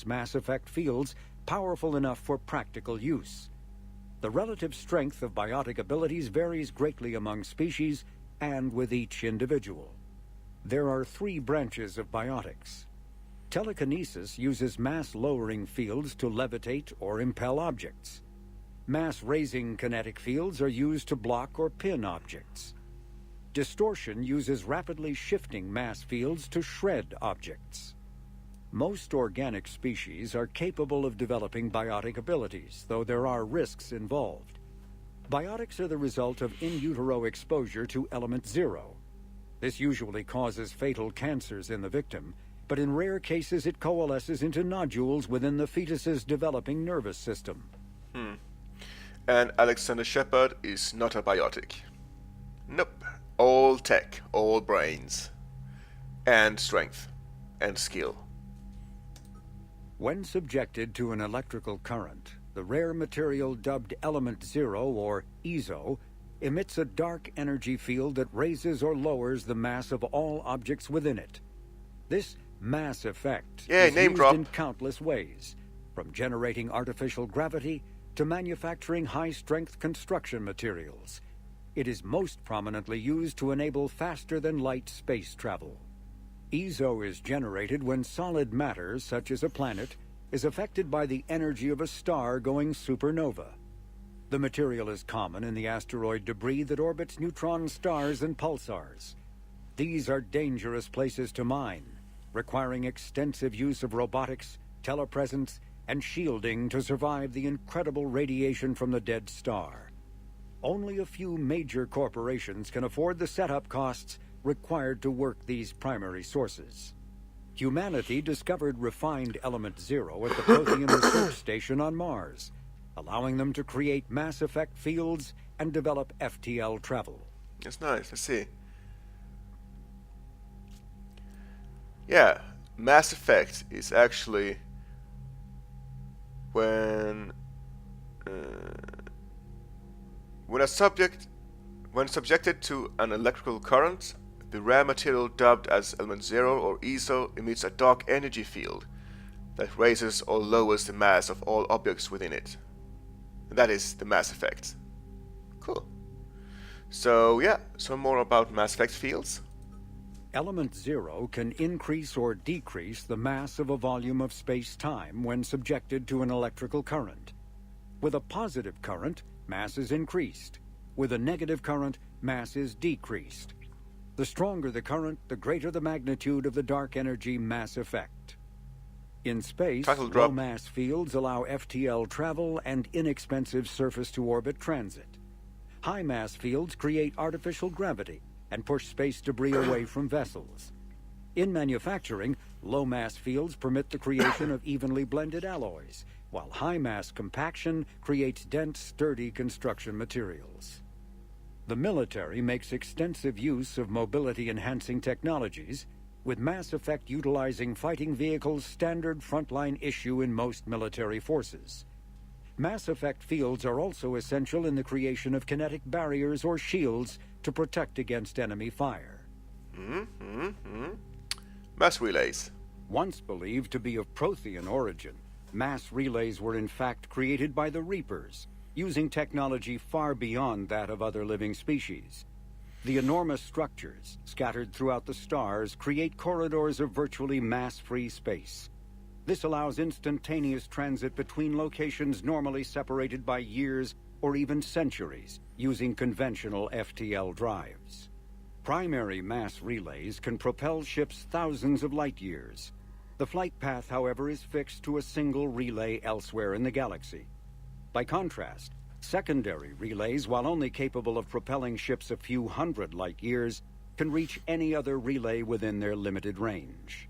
mass effect fields powerful enough for practical use. The relative strength of biotic abilities varies greatly among species and with each individual. There are 3 branches of biotics. Telekinesis uses mass-lowering fields to levitate or impel objects. Mass-raising kinetic fields are used to block or pin objects. Distortion uses rapidly shifting mass fields to shred objects. Most organic species are capable of developing biotic abilities, though there are risks involved. Biotics are the result of in utero exposure to element 0. This usually causes fatal cancers in the victim, but in rare cases it coalesces into nodules within the fetus's developing nervous system. And Alexander Shepard is not a biotic. Nope. All tech, all brains. And strength. And skill. When subjected to an electrical current, the rare material dubbed Element 0, or EZO, emits a dark energy field that raises or lowers the mass of all objects within it. This mass effect is used in countless ways, from generating artificial gravity to manufacturing high-strength construction materials. It is most prominently used to enable faster-than-light space travel. EZO is generated when solid matter, such as a planet, is affected by the energy of a star going supernova. The material is common in the asteroid debris that orbits neutron stars and pulsars. These are dangerous places to mine, requiring extensive use of robotics, telepresence, and shielding to survive the incredible radiation from the dead star. Only a few major corporations can afford the setup costs required to work these primary sources. Humanity discovered refined Element 0 at the Prothean Research Station on Mars, allowing them to create mass effect fields and develop FTL travel. That's nice, I see. Yeah, mass effect is actually when subjected to an electrical current, the rare material dubbed as Element 0 or EZO emits a dark energy field that raises or lowers the mass of all objects within it. That is the mass effect. Cool. So yeah, some more about mass effect fields. Element 0 can increase or decrease the mass of a volume of space-time when subjected to an electrical current. With a positive current, mass is increased. With a negative current, mass is decreased. The stronger the current, the greater the magnitude of the dark energy mass effect. In space, low mass fields allow FTL travel and inexpensive surface-to-orbit transit. High mass fields create artificial gravity and push space debris away from vessels. In manufacturing, low mass fields permit the creation of evenly blended alloys, while high mass compaction creates dense, sturdy construction materials. The military makes extensive use of mobility-enhancing technologies, with mass effect utilizing fighting vehicles standard frontline issue in most military forces. Mass effect fields are also essential in the creation of kinetic barriers or shields to protect against enemy fire. Mass relays. Once believed to be of Prothean origin, mass relays were in fact created by the Reapers, using technology far beyond that of other living species. The enormous structures, scattered throughout the stars, create corridors of virtually mass-free space. This allows instantaneous transit between locations normally separated by years or even centuries, using conventional FTL drives. Primary mass relays can propel ships thousands of light years. The flight path, however, is fixed to a single relay elsewhere in the galaxy. By contrast, secondary relays, while only capable of propelling ships a few hundred light years, can reach any other relay within their limited range.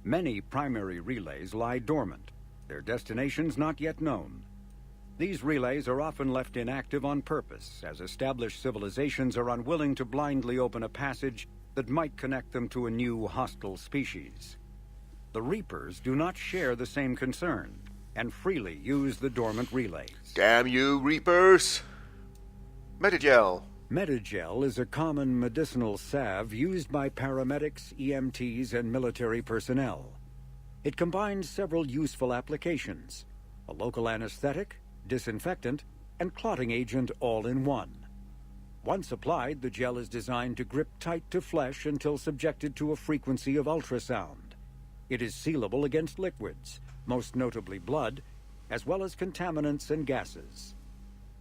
Many primary relays lie dormant, their destinations not yet known. These relays are often left inactive on purpose, as established civilizations are unwilling to blindly open a passage that might connect them to a new hostile species. The Reapers do not share the same concern, and freely use the dormant relays. Damn you, Reapers! Metagel. Metagel is a common medicinal salve used by paramedics, EMTs, and military personnel. It combines several useful applications: a local anesthetic, disinfectant, and clotting agent all in one. Once applied, the gel is designed to grip tight to flesh until subjected to a frequency of ultrasound. It is sealable against liquids, most notably blood, as well as contaminants and gases.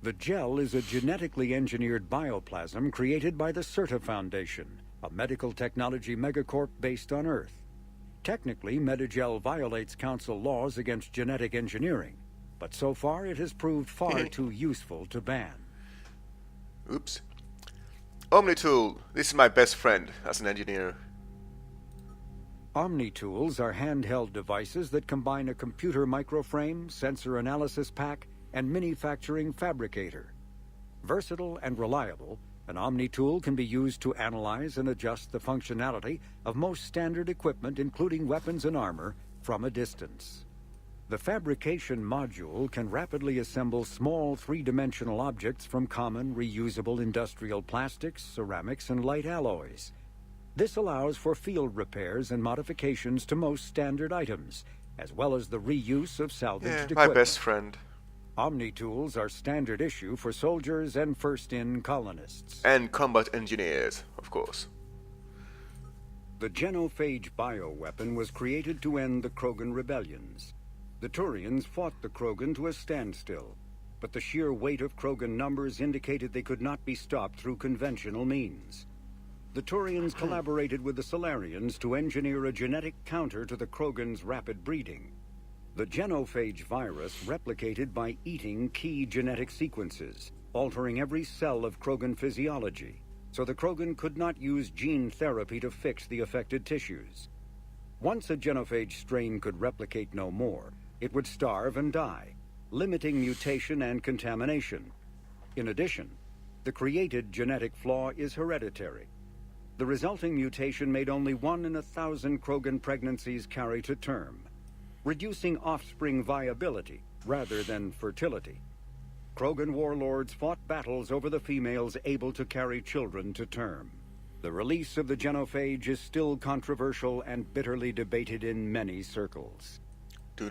The gel is a genetically engineered bioplasm created by the CERTA Foundation, a medical technology megacorp based on Earth. Technically, Metagel violates Council laws against genetic engineering, but so far it has proved far too useful to ban. Oops. Omni Tool. This is my best friend as an engineer. Omni Tools are handheld devices that combine a computer microframe, sensor analysis pack, and manufacturing fabricator. Versatile and reliable, an Omni Tool can be used to analyze and adjust the functionality of most standard equipment, including weapons and armor, from a distance. The fabrication module can rapidly assemble small three-dimensional objects from common, reusable industrial plastics, ceramics, and light alloys. This allows for field repairs and modifications to most standard items, as well as the reuse of salvaged equipment. My best friend. Omni Tools are standard issue for soldiers and first-in colonists. And combat engineers, of course. The Genophage bioweapon was created to end the Krogan rebellions. The Turians fought the Krogan to a standstill, but the sheer weight of Krogan numbers indicated they could not be stopped through conventional means. The Turians collaborated with the Solarians to engineer a genetic counter to the Krogan's rapid breeding. The Genophage virus replicated by eating key genetic sequences, altering every cell of Krogan physiology, so the Krogan could not use gene therapy to fix the affected tissues. Once a Genophage strain could replicate no more, it would starve and die, limiting mutation and contamination. In addition, the created genetic flaw is hereditary. The resulting mutation made only 1 in 1,000 Krogan pregnancies carry to term, reducing offspring viability rather than fertility. Krogan warlords fought battles over the females able to carry children to term. The release of the Genophage is still controversial and bitterly debated in many circles. The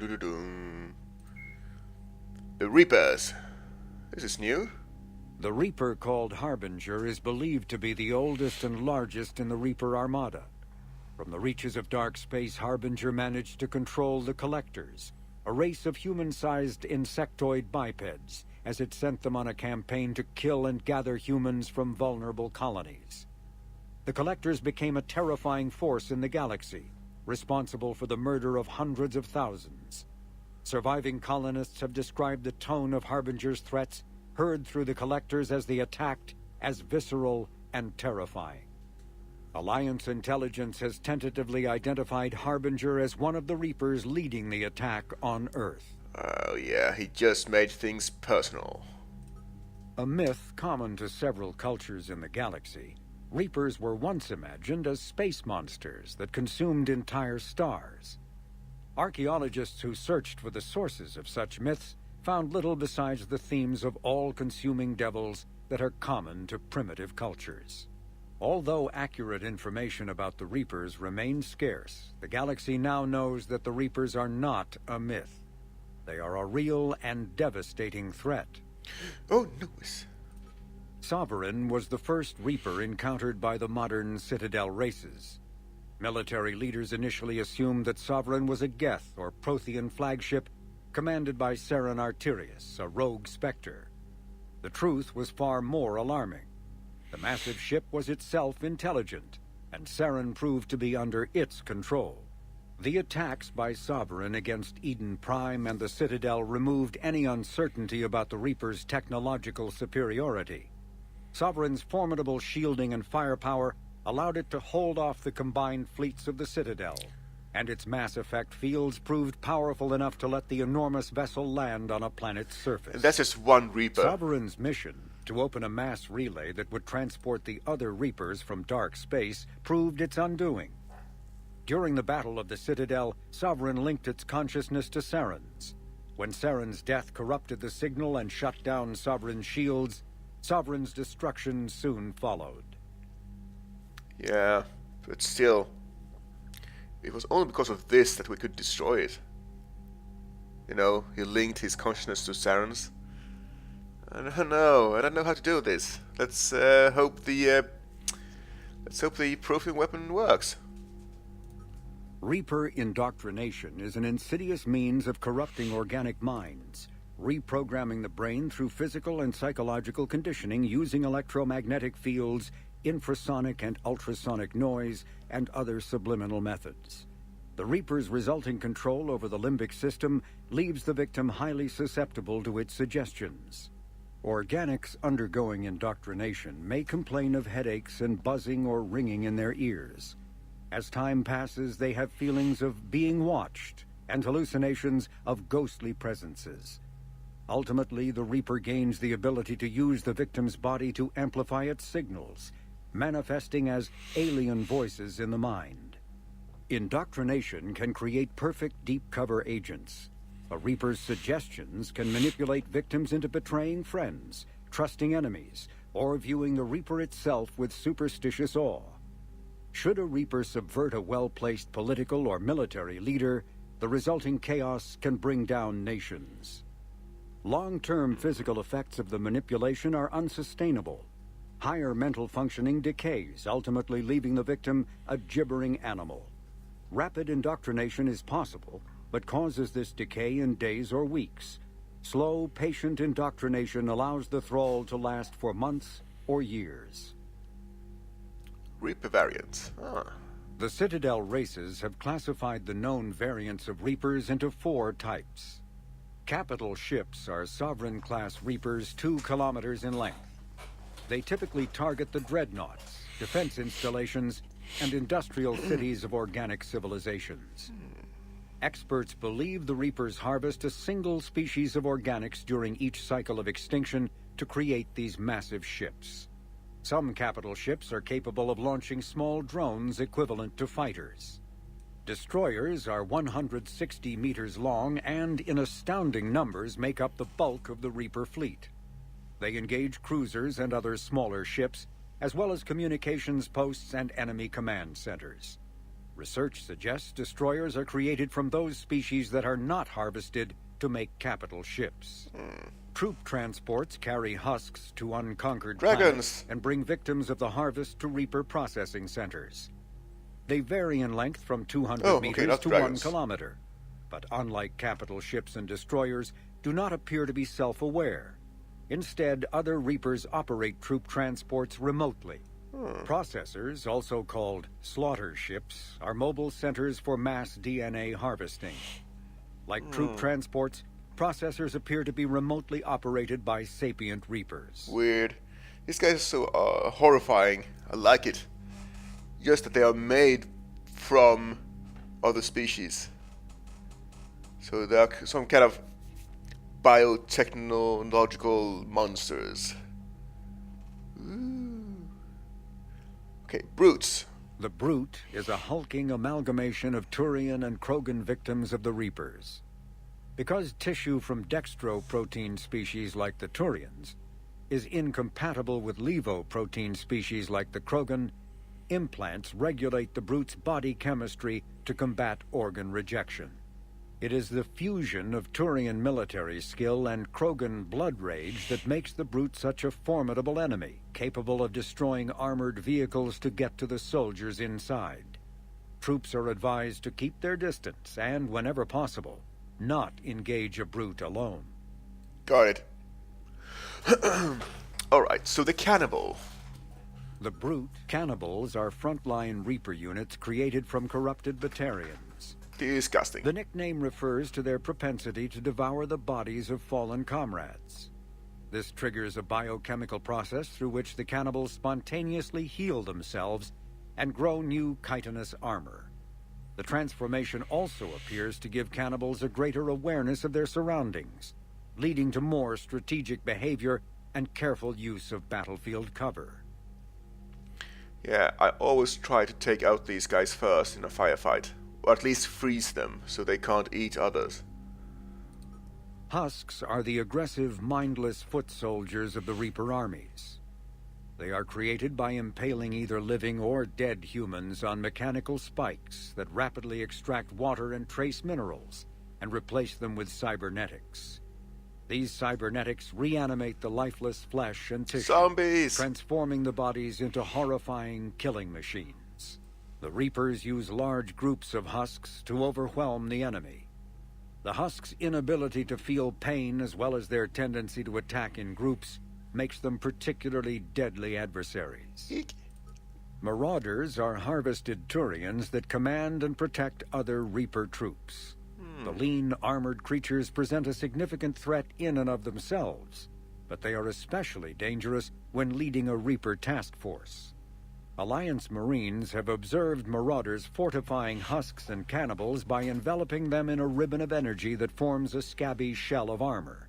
Reapers. This is new. The Reaper, called Harbinger, is believed to be the oldest and largest in the Reaper Armada. From the reaches of dark space, Harbinger managed to control the Collectors, a race of human-sized insectoid bipeds, as it sent them on a campaign to kill and gather humans from vulnerable colonies. The Collectors became a terrifying force in the galaxy, responsible for the murder of hundreds of thousands. Surviving colonists have described the tone of Harbinger's threats heard through the Collectors as they attacked as visceral and terrifying. Alliance intelligence has tentatively identified Harbinger as one of the Reapers leading the attack on Earth. Oh yeah, he just made things personal. A myth common to several cultures in the galaxy, Reapers were once imagined as space monsters that consumed entire stars. Archaeologists who searched for the sources of such myths found little besides the themes of all-consuming devils that are common to primitive cultures. Although accurate information about the Reapers remains scarce, the galaxy now knows that the Reapers are not a myth. They are a real and devastating threat. Oh, no. Sovereign was the first Reaper encountered by the modern Citadel races. Military leaders initially assumed that Sovereign was a Geth or Prothean flagship commanded by Saren Arterius, a rogue Spectre. The truth was far more alarming. The massive ship was itself intelligent, and Saren proved to be under its control. The attacks by Sovereign against Eden Prime and the Citadel removed any uncertainty about the Reaper's technological superiority. Sovereign's formidable shielding and firepower allowed it to hold off the combined fleets of the Citadel, and its mass effect fields proved powerful enough to let the enormous vessel land on a planet's surface. And that's just one Reaper. Sovereign's mission, to open a mass relay that would transport the other Reapers from dark space, proved its undoing. During the Battle of the Citadel, Sovereign linked its consciousness to Saren's. When Saren's death corrupted the signal and shut down Sovereign's shields, Sovereign's destruction soon followed. Yeah, but still, it was only because of this that we could destroy it. You know, he linked his consciousness to Saren's. I don't know how to do this. Let's hope the proofing weapon works. Reaper indoctrination is an insidious means of corrupting organic minds, reprogramming the brain through physical and psychological conditioning using electromagnetic fields, infrasonic and ultrasonic noise, and other subliminal methods. The Reaper's resulting control over the limbic system leaves the victim highly susceptible to its suggestions. Organics undergoing indoctrination may complain of headaches and buzzing or ringing in their ears. As time passes, they have feelings of being watched and hallucinations of ghostly presences. Ultimately, the Reaper gains the ability to use the victim's body to amplify its signals, manifesting as alien voices in the mind. Indoctrination can create perfect deep cover agents. A Reaper's suggestions can manipulate victims into betraying friends, trusting enemies, or viewing the Reaper itself with superstitious awe. Should a Reaper subvert a well-placed political or military leader, the resulting chaos can bring down nations. Long-term physical effects of the manipulation are unsustainable. Higher mental functioning decays, ultimately leaving the victim a gibbering animal. Rapid indoctrination is possible, but causes this decay in days or weeks. Slow, patient indoctrination allows the thrall to last for months or years. Reaper variants. The Citadel races have classified the known variants of Reapers into 4 types. Capital ships are Sovereign-class Reapers 2 kilometers in length. They typically target the dreadnoughts, defense installations, and industrial cities of organic civilizations. Experts believe the Reapers harvest a single species of organics during each cycle of extinction to create these massive ships. Some capital ships are capable of launching small drones equivalent to fighters. Destroyers are 160 meters long and, in astounding numbers, make up the bulk of the Reaper fleet. They engage cruisers and other smaller ships, as well as communications posts and enemy command centers. Research suggests destroyers are created from those species that are not harvested to make capital ships. Troop transports carry husks to unconquered planets and bring victims of the harvest to Reaper processing centers. They vary in length from 200 meters to 1 kilometer, but unlike capital ships and destroyers, do not appear to be self-aware. Instead, other Reapers operate troop transports remotely. Processors, also called slaughter ships, are mobile centers for mass DNA harvesting. Like troop transports, processors appear to be remotely operated by sapient Reapers. Weird. These guys are so horrifying. I like it. Just that they are made from other species. So they are some kind of biotechnological monsters. Ooh. Okay, brutes. The brute is a hulking amalgamation of Turian and Krogan victims of the Reapers. Because tissue from dextroprotein species like the Turians is incompatible with levoprotein species like the Krogan, implants regulate the brute's body chemistry to combat organ rejection. It is the fusion of Turian military skill and Krogan blood rage that makes the brute such a formidable enemy, capable of destroying armored vehicles to get to the soldiers inside. Troops are advised to keep their distance and, whenever possible, not engage a brute alone. Got it. Alright, so the Cannibal. The brute cannibals are frontline Reaper units created from corrupted Batarians. Disgusting. The nickname refers to their propensity to devour the bodies of fallen comrades. This triggers a biochemical process through which the cannibals spontaneously heal themselves and grow new chitinous armor. The transformation also appears to give cannibals a greater awareness of their surroundings, leading to more strategic behavior and careful use of battlefield cover. Yeah, I always try to take out these guys first in a firefight, or at least freeze them so they can't eat others. Husks are the aggressive, mindless foot soldiers of the Reaper armies. They are created by impaling either living or dead humans on mechanical spikes that rapidly extract water and trace minerals and replace them with cybernetics. These cybernetics reanimate the lifeless flesh and tissue, Zombies! transforming the bodies into horrifying killing machines. The Reapers use large groups of Husks to overwhelm the enemy. The Husks' inability to feel pain, as well as their tendency to attack in groups, makes them particularly deadly adversaries. Eek. Marauders are harvested Turians that command and protect other Reaper troops. The lean, armored creatures present a significant threat in and of themselves, but they are especially dangerous when leading a Reaper task force. Alliance Marines have observed Marauders fortifying Husks and Cannibals by enveloping them in a ribbon of energy that forms a scabby shell of armor.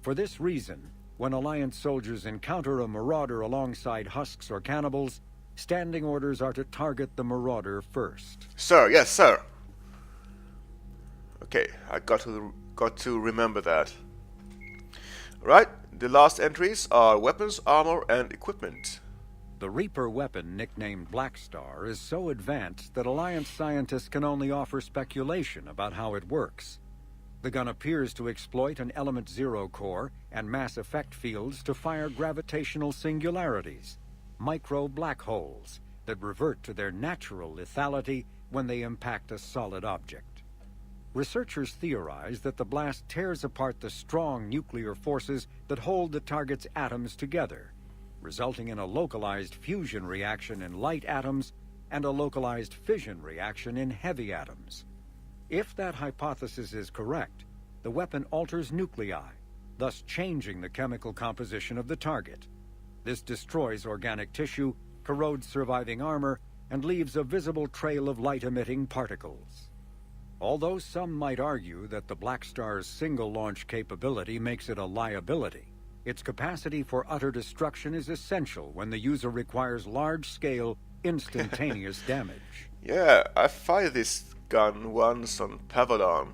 For this reason, when Alliance soldiers encounter a Marauder alongside Husks or Cannibals, standing orders are to target the Marauder first. Sir, yes, sir. Okay, I got to remember that. Right, the last entries are weapons, armor, and equipment. The Reaper weapon, nicknamed Black Star, is so advanced that Alliance scientists can only offer speculation about how it works. The gun appears to exploit an Element Zero core and mass effect fields to fire gravitational singularities, micro-black holes, that revert to their natural lethality when they impact a solid object. Researchers theorize that the blast tears apart the strong nuclear forces that hold the target's atoms together, resulting in a localized fusion reaction in light atoms and a localized fission reaction in heavy atoms. If that hypothesis is correct, the weapon alters nuclei, thus changing the chemical composition of the target. This destroys organic tissue, corrodes surviving armor, and leaves a visible trail of light-emitting particles. Although some might argue that the Black Star's single-launch capability makes it a liability, its capacity for utter destruction is essential when the user requires large-scale, instantaneous damage. Yeah, I fired this gun once on Pavalon,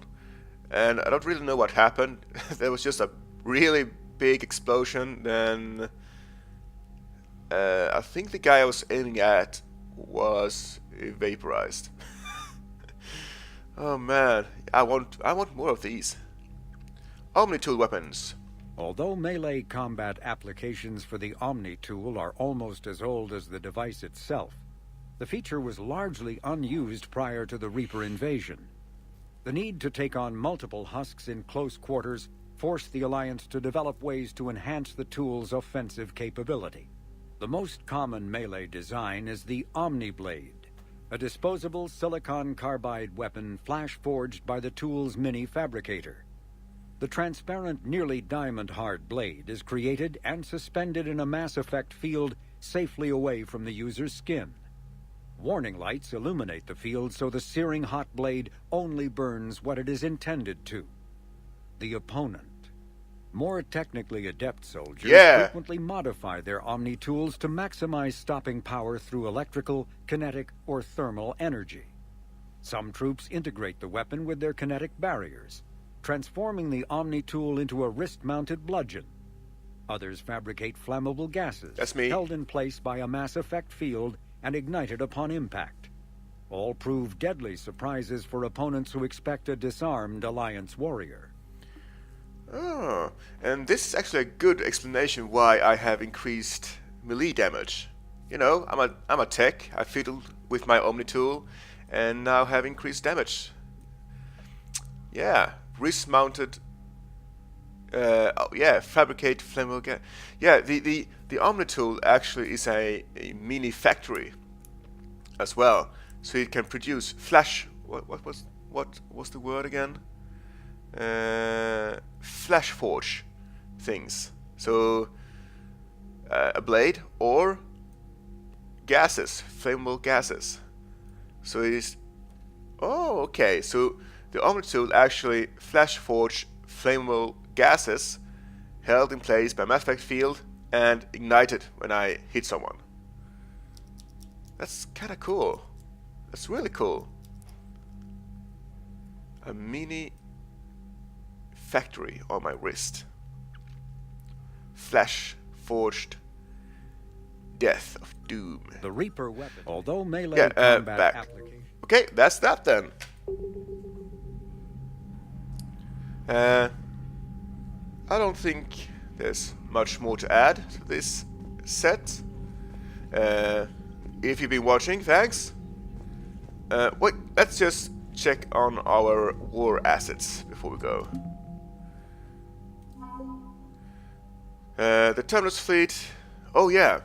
and I don't really know what happened. There was just a really big explosion, then I think the guy I was aiming at was vaporized. Oh man, I want more of these. Omni Tool weapons. Although melee combat applications for the Omni Tool are almost as old as the device itself, the feature was largely unused prior to the Reaper invasion. The need to take on multiple Husks in close quarters forced the Alliance to develop ways to enhance the tool's offensive capability. The most common melee design is the Omni Blade, a disposable silicon carbide weapon flash-forged by the tool's mini-fabricator. The transparent, nearly diamond-hard blade is created and suspended in a mass effect field safely away from the user's skin. Warning lights illuminate the field so the searing hot blade only burns what it is intended to: the opponent. More technically adept soldiers frequently modify their Omni Tools to maximize stopping power through electrical, kinetic, or thermal energy. Some troops integrate the weapon with their kinetic barriers, transforming the Omni Tool into a wrist-mounted bludgeon. Others fabricate flammable gases held in place by a mass effect field and ignited upon impact. All prove deadly surprises for opponents who expect a disarmed Alliance warrior. Oh, and this is actually a good explanation why I have increased melee damage. You know, I'm a tech, I fiddled with my Omni Tool, and now have increased damage. Yeah, wrist-mounted. Fabricate flammable gas. Yeah, the Omni Tool actually is a mini factory as well, so it can produce flash. What was the word again? Flash forge things. So a blade or gases, flammable gases. So it is. Oh, okay. So the Omni Tool actually flash forge flammable gases held in place by mass effect field and ignited when I hit someone. That's kind of cool. That's really cool. A mini factory on my wrist. Flash forged death of doom. The Reaper weapon, although melee Yeah, combat back. application. Okay, that's that then. I don't think there's much more to add to this set. If you've been watching, thanks. Wait, let's just check on our war assets before we go. The Terminus fleet. Oh yeah.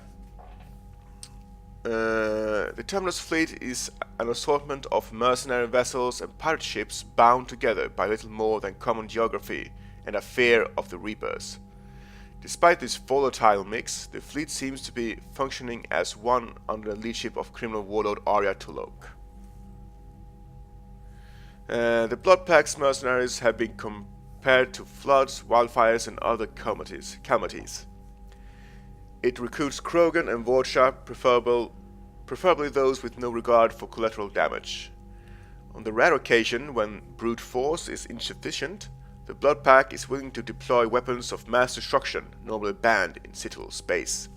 The Terminus fleet is an assortment of mercenary vessels and pirate ships bound together by little more than common geography and a fear of the Reapers. Despite this volatile mix, the fleet seems to be functioning as one under the leadership of criminal warlord Arya Tulok. The Bloodpack's mercenaries have been compared to floods, wildfires, and other calamities. It recruits Krogan and Vorcha, preferably those with no regard for collateral damage. On the rare occasion when brute force is insufficient, the Bloodpack is willing to deploy weapons of mass destruction, normally banned in Citadel space.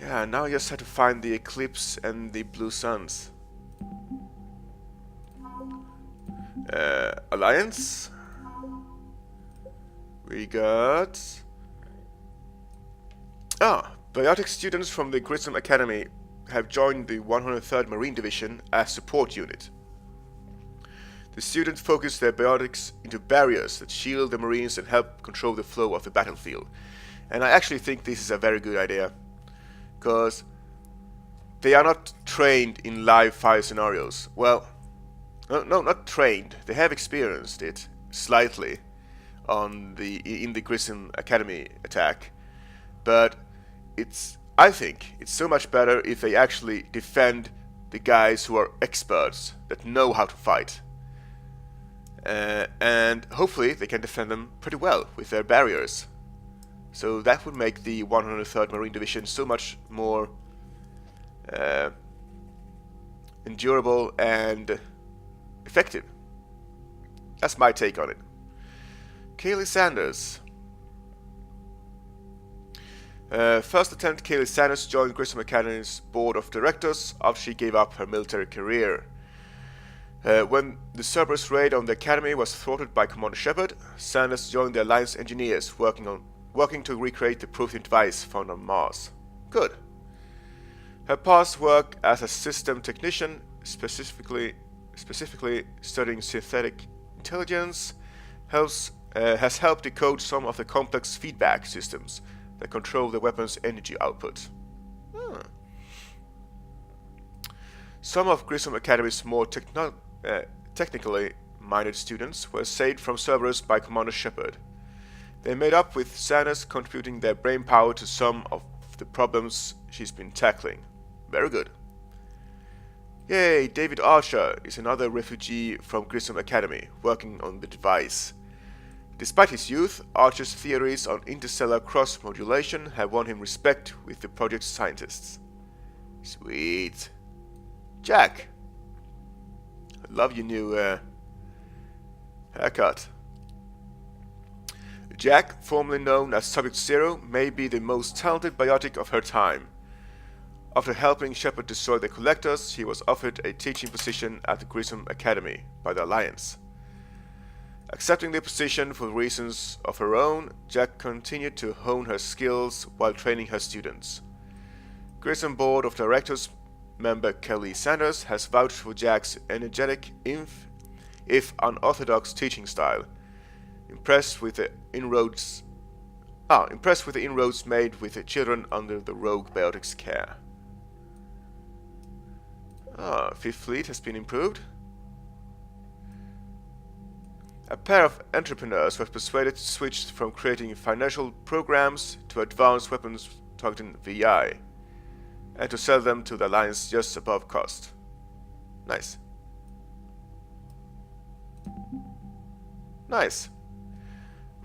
Yeah, now I just have to find the Eclipse and the Blue Suns. Alliance. We got... biotic students from the Grissom Academy have joined the 103rd Marine Division as support unit. The students focus their biotics into barriers that shield the Marines and help control the flow of the battlefield. And I actually think this is a very good idea, because they are not trained in live fire scenarios. Well, no, not trained. They have experienced it slightly in the Grissom Academy attack, but I think it's so much better if they actually defend the guys who are experts that know how to fight. And hopefully they can defend them pretty well with their barriers. So that would make the 103rd Marine Division so much more endurable and effective. That's my take on it. Kaylee Sanders. First Lieutenant Kaylee Sanders joined Grissom Academy's board of directors after she gave up her military career. When the Cerberus raid on the academy was thwarted by Commander Shepard, Sanders joined the Alliance engineers working to recreate the Prothean device found on Mars. Good. Her past work as a system technician, specifically studying synthetic intelligence, has helped decode some of the complex feedback systems that control the weapon's energy output. Some of Grissom Academy's more technically minded students were saved from Cerberus by Commander Shepard. They made up with Sanders contributing their brainpower to some of the problems she's been tackling. Very good. Yay, David Archer is another refugee from Grissom Academy, working on the device. Despite his youth, Archer's theories on interstellar cross-modulation have won him respect with the project's scientists. Sweet. Jack. I love your new haircut. Jack, formerly known as Subject Zero, may be the most talented biotic of her time. After helping Shepard destroy the Collectors, he was offered a teaching position at the Grissom Academy by the Alliance. Accepting the position for reasons of her own, Jack continued to hone her skills while training her students. Grissom Board of Directors member Kelly Sanders has vouched for Jack's energetic, if unorthodox teaching style, impressed with the inroads made with the children under the rogue biotic's care. Fifth Fleet has been improved. A pair of entrepreneurs were persuaded to switch from creating financial programs to advanced weapons targeting VI, and to sell them to the Alliance just above cost. Nice. Nice.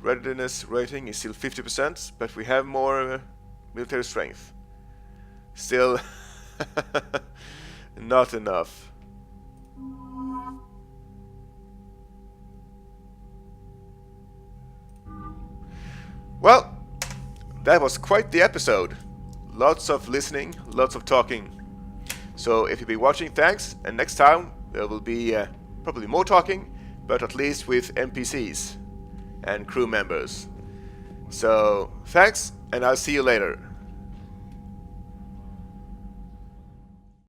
Readiness rating is still 50%, but we have more military strength. Still not enough. Well, that was quite the episode. lots of listening, lots of talking. So if you've been watching, thanks, and next time there will be probably more talking, but at least with NPCs and crew members. So thanks, and I'll see you later.